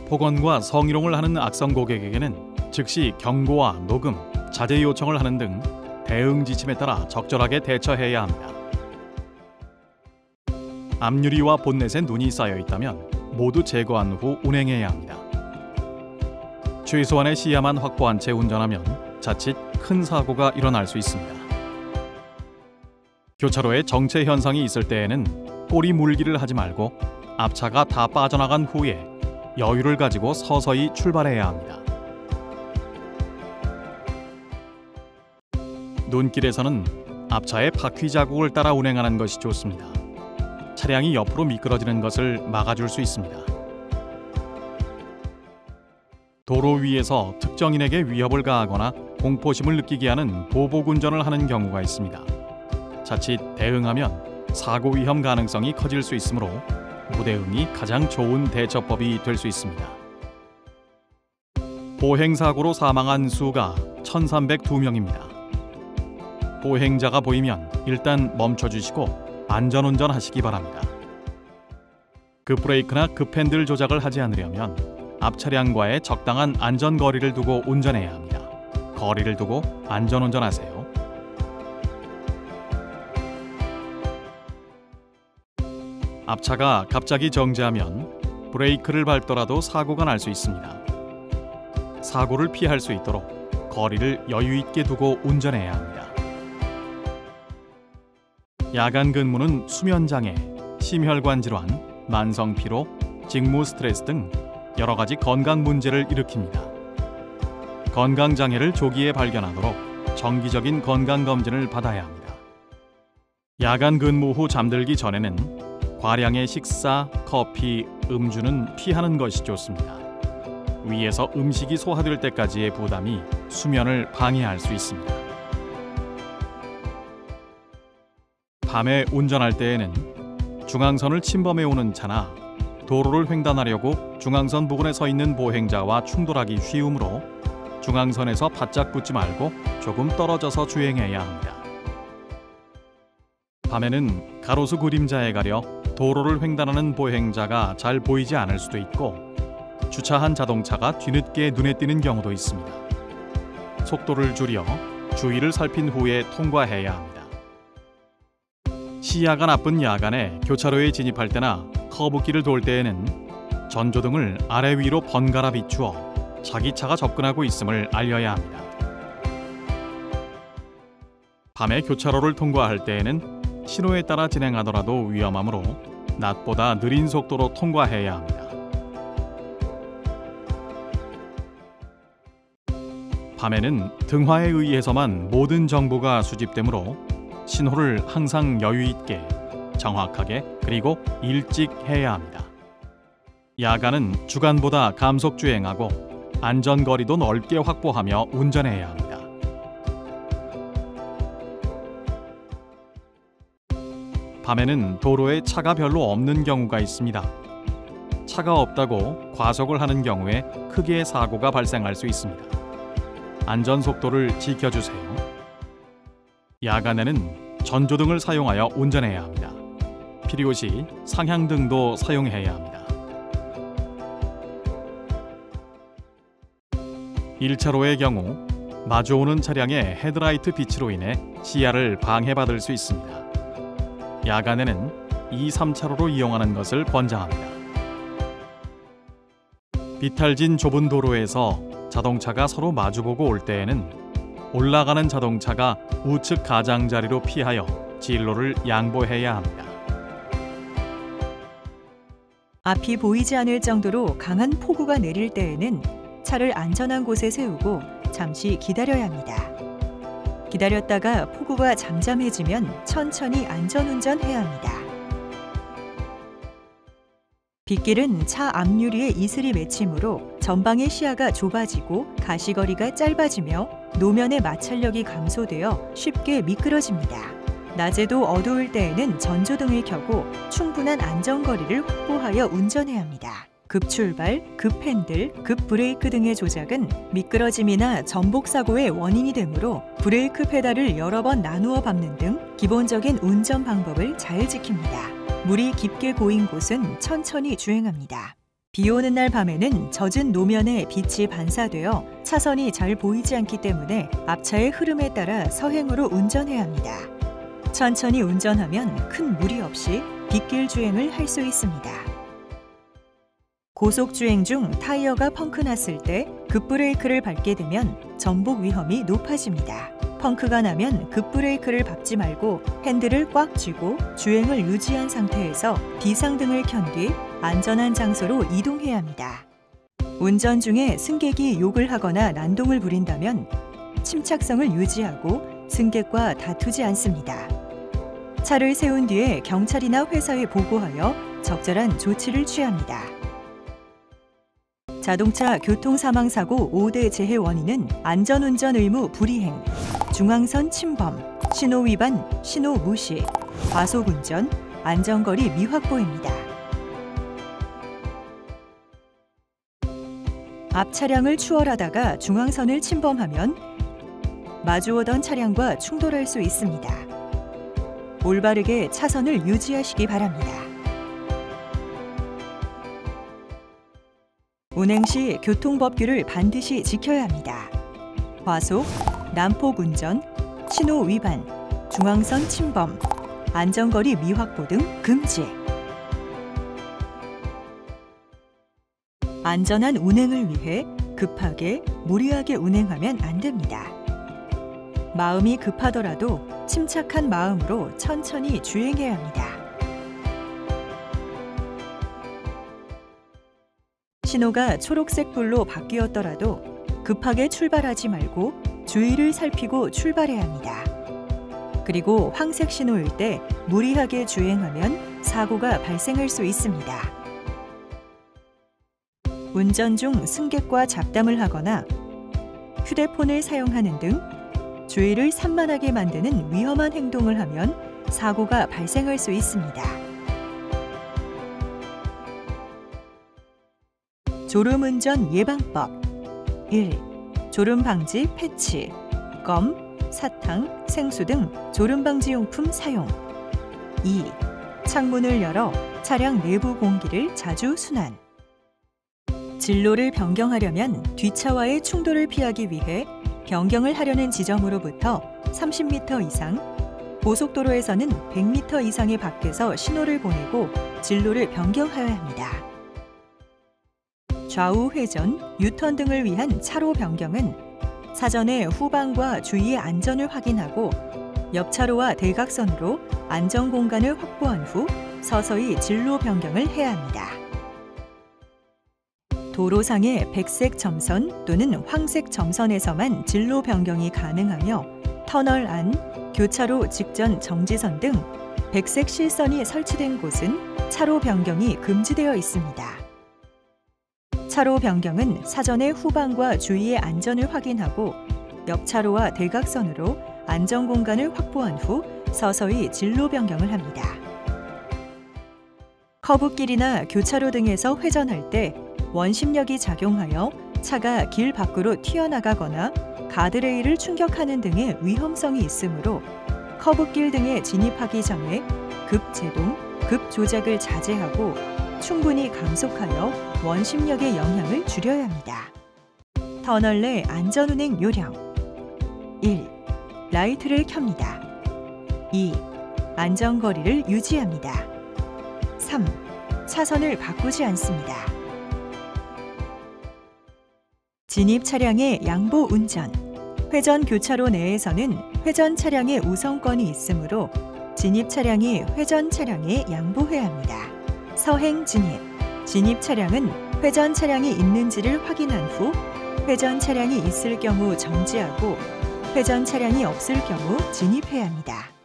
폭언과 성희롱을 하는 악성 고객에게는 즉시 경고와 녹음, 자제 요청을 하는 등 대응 지침에 따라 적절하게 대처해야 합니다. 앞유리와 본넷에 눈이 쌓여 있다면 모두 제거한 후 운행해야 합니다. 최소한의 시야만 확보한 채 운전하면 자칫 큰 사고가 일어날 수 있습니다. 교차로에 정체 현상이 있을 때에는 꼬리 물기를 하지 말고 앞차가 다 빠져나간 후에 여유를 가지고 서서히 출발해야 합니다. 눈길에서는 앞차의 바퀴 자국을 따라 운행하는 것이 좋습니다. 차량이 옆으로 미끄러지는 것을 막아줄 수 있습니다. 도로 위에서 특정인에게 위협을 가하거나 공포심을 느끼게 하는 보복운전을 하는 경우가 있습니다. 자칫 대응하면 사고 위험 가능성이 커질 수 있으므로 무대응이 가장 좋은 대처법이 될 수 있습니다. 보행사고로 사망한 수가 1,302명입니다. 보행자가 보이면 일단 멈춰주시고 안전운전 하시기 바랍니다. 급브레이크나 급핸들 조작을 하지 않으려면 앞 차량과의 적당한 안전거리를 두고 운전해야 합니다. 거리를 두고 안전운전하세요. 앞차가 갑자기 정지하면 브레이크를 밟더라도 사고가 날 수 있습니다. 사고를 피할 수 있도록 거리를 여유 있게 두고 운전해야 합니다. 야간 근무는 수면장애, 심혈관 질환, 만성 피로, 직무 스트레스 등 여러 가지 건강 문제를 일으킵니다. 건강 장애를 조기에 발견하도록 정기적인 건강 검진을 받아야 합니다. 야간 근무 후 잠들기 전에는 과량의 식사, 커피, 음주는 피하는 것이 좋습니다. 위에서 음식이 소화될 때까지의 부담이 수면을 방해할 수 있습니다. 밤에 운전할 때에는 중앙선을 침범해오는 차나 도로를 횡단하려고 중앙선 부근에 서 있는 보행자와 충돌하기 쉬우므로 중앙선에서 바짝 붙지 말고 조금 떨어져서 주행해야 합니다. 밤에는 가로수 그림자에 가려 도로를 횡단하는 보행자가 잘 보이지 않을 수도 있고 주차한 자동차가 뒤늦게 눈에 띄는 경우도 있습니다. 속도를 줄여 주위를 살핀 후에 통과해야 합니다. 시야가 나쁜 야간에 교차로에 진입할 때나 커브길을 돌 때에는 전조등을 아래 위로 번갈아 비추어 자기 차가 접근하고 있음을 알려야 합니다. 밤에 교차로를 통과할 때에는 신호에 따라 진행하더라도 위험하므로 낮보다 느린 속도로 통과해야 합니다. 밤에는 등화에 의해서만 모든 정보가 수집되므로 신호를 항상 여유 있게, 정확하게, 그리고 일찍 해야 합니다. 야간은 주간보다 감속 주행하고 안전거리도 넓게 확보하며 운전해야 합니다. 밤에는 도로에 차가 별로 없는 경우가 있습니다. 차가 없다고 과속을 하는 경우에 크게 사고가 발생할 수 있습니다. 안전속도를 지켜주세요. 야간에는 전조등을 사용하여 운전해야 합니다. 필요시 상향등도 사용해야 합니다. 1차로의 경우 마주오는 차량의 헤드라이트 빛으로 인해 시야를 방해받을 수 있습니다. 야간에는 2, 3차로로 이용하는 것을 권장합니다. 비탈진 좁은 도로에서 자동차가 서로 마주보고 올 때에는 올라가는 자동차가 우측 가장자리로 피하여 진로를 양보해야 합니다. 앞이 보이지 않을 정도로 강한 폭우가 내릴 때에는 차를 안전한 곳에 세우고 잠시 기다려야 합니다. 기다렸다가 폭우가 잠잠해지면 천천히 안전운전해야 합니다. 빗길은 차 앞유리에 이슬이 맺히므로 전방의 시야가 좁아지고 가시거리가 짧아지며 노면의 마찰력이 감소되어 쉽게 미끄러집니다. 낮에도 어두울 때에는 전조등을 켜고 충분한 안전거리를 확보하여 운전해야 합니다. 급출발, 급핸들, 급브레이크 등의 조작은 미끄러짐이나 전복사고의 원인이 되므로 브레이크 페달을 여러 번 나누어 밟는 등 기본적인 운전 방법을 잘 지킵니다. 물이 깊게 고인 곳은 천천히 주행합니다. 비 오는 날 밤에는 젖은 노면에 빛이 반사되어 차선이 잘 보이지 않기 때문에 앞차의 흐름에 따라 서행으로 운전해야 합니다. 천천히 운전하면 큰 무리 없이 빗길 주행을 할 수 있습니다. 고속 주행 중 타이어가 펑크 났을 때 급브레이크를 밟게 되면 전복 위험이 높아집니다. 펑크가 나면 급브레이크를 밟지 말고 핸들을 꽉 쥐고 주행을 유지한 상태에서 비상등을 켠 뒤 안전한 장소로 이동해야 합니다. 운전 중에 승객이 욕을 하거나 난동을 부린다면 침착성을 유지하고 승객과 다투지 않습니다. 차를 세운 뒤에 경찰이나 회사에 보고하여 적절한 조치를 취합니다. 자동차 교통사망사고 5대 재해 원인은 안전운전 의무 불이행, 중앙선 침범, 신호위반, 신호무시, 과속운전, 안전거리 미확보입니다. 앞 차량을 추월하다가 중앙선을 침범하면 마주오던 차량과 충돌할 수 있습니다. 올바르게 차선을 유지하시기 바랍니다. 운행 시 교통법규를 반드시 지켜야 합니다. 과속, 난폭 운전, 신호 위반, 중앙선 침범, 안전거리 미확보 등 금지. 안전한 운행을 위해 급하게, 무리하게 운행하면 안 됩니다. 마음이 급하더라도 침착한 마음으로 천천히 주행해야 합니다. 신호가 초록색 불로 바뀌었더라도 급하게 출발하지 말고 주위를 살피고 출발해야 합니다. 그리고 황색 신호일 때 무리하게 주행하면 사고가 발생할 수 있습니다. 운전 중 승객과 잡담을 하거나 휴대폰을 사용하는 등 주위를 산만하게 만드는 위험한 행동을 하면 사고가 발생할 수 있습니다. 졸음운전 예방법 1. 졸음 방지 패치, 껌, 사탕, 생수 등 졸음 방지 용품 사용. 2. 창문을 열어 차량 내부 공기를 자주 순환. 진로를 변경하려면 뒷차와의 충돌을 피하기 위해 변경을 하려는 지점으로부터 30m 이상, 고속도로에서는 100m 이상의 밖에서 신호를 보내고 진로를 변경하여야 합니다. 좌우 회전, 유턴 등을 위한 차로 변경은 사전에 후방과 주위의 안전을 확인하고 옆차로와 대각선으로 안전 공간을 확보한 후 서서히 진로 변경을 해야 합니다. 도로상의 백색 점선 또는 황색 점선에서만 진로 변경이 가능하며 터널 안, 교차로 직전 정지선 등 백색 실선이 설치된 곳은 차로 변경이 금지되어 있습니다. 차로 변경은 사전에 후방과 주위의 안전을 확인하고 옆차로와 대각선으로 안전 공간을 확보한 후 서서히 진로 변경을 합니다. 커브길이나 교차로 등에서 회전할 때 원심력이 작용하여 차가 길 밖으로 튀어나가거나 가드레일을 충격하는 등의 위험성이 있으므로 커브길 등에 진입하기 전에 급제동, 급조작을 자제하고 충분히 감속하여 원심력의 영향을 줄여야 합니다. 터널 내 안전운행 요령 1. 라이트를 켭니다. 2. 안전거리를 유지합니다. 3. 차선을 바꾸지 않습니다. 진입 차량의 양보 운전. 회전 교차로 내에서는 회전 차량의 우선권이 있으므로 진입 차량이 회전 차량에 양보해야 합니다. 서행 진입. 진입 차량은 회전 차량이 있는지를 확인한 후 회전 차량이 있을 경우 정지하고 회전 차량이 없을 경우 진입해야 합니다.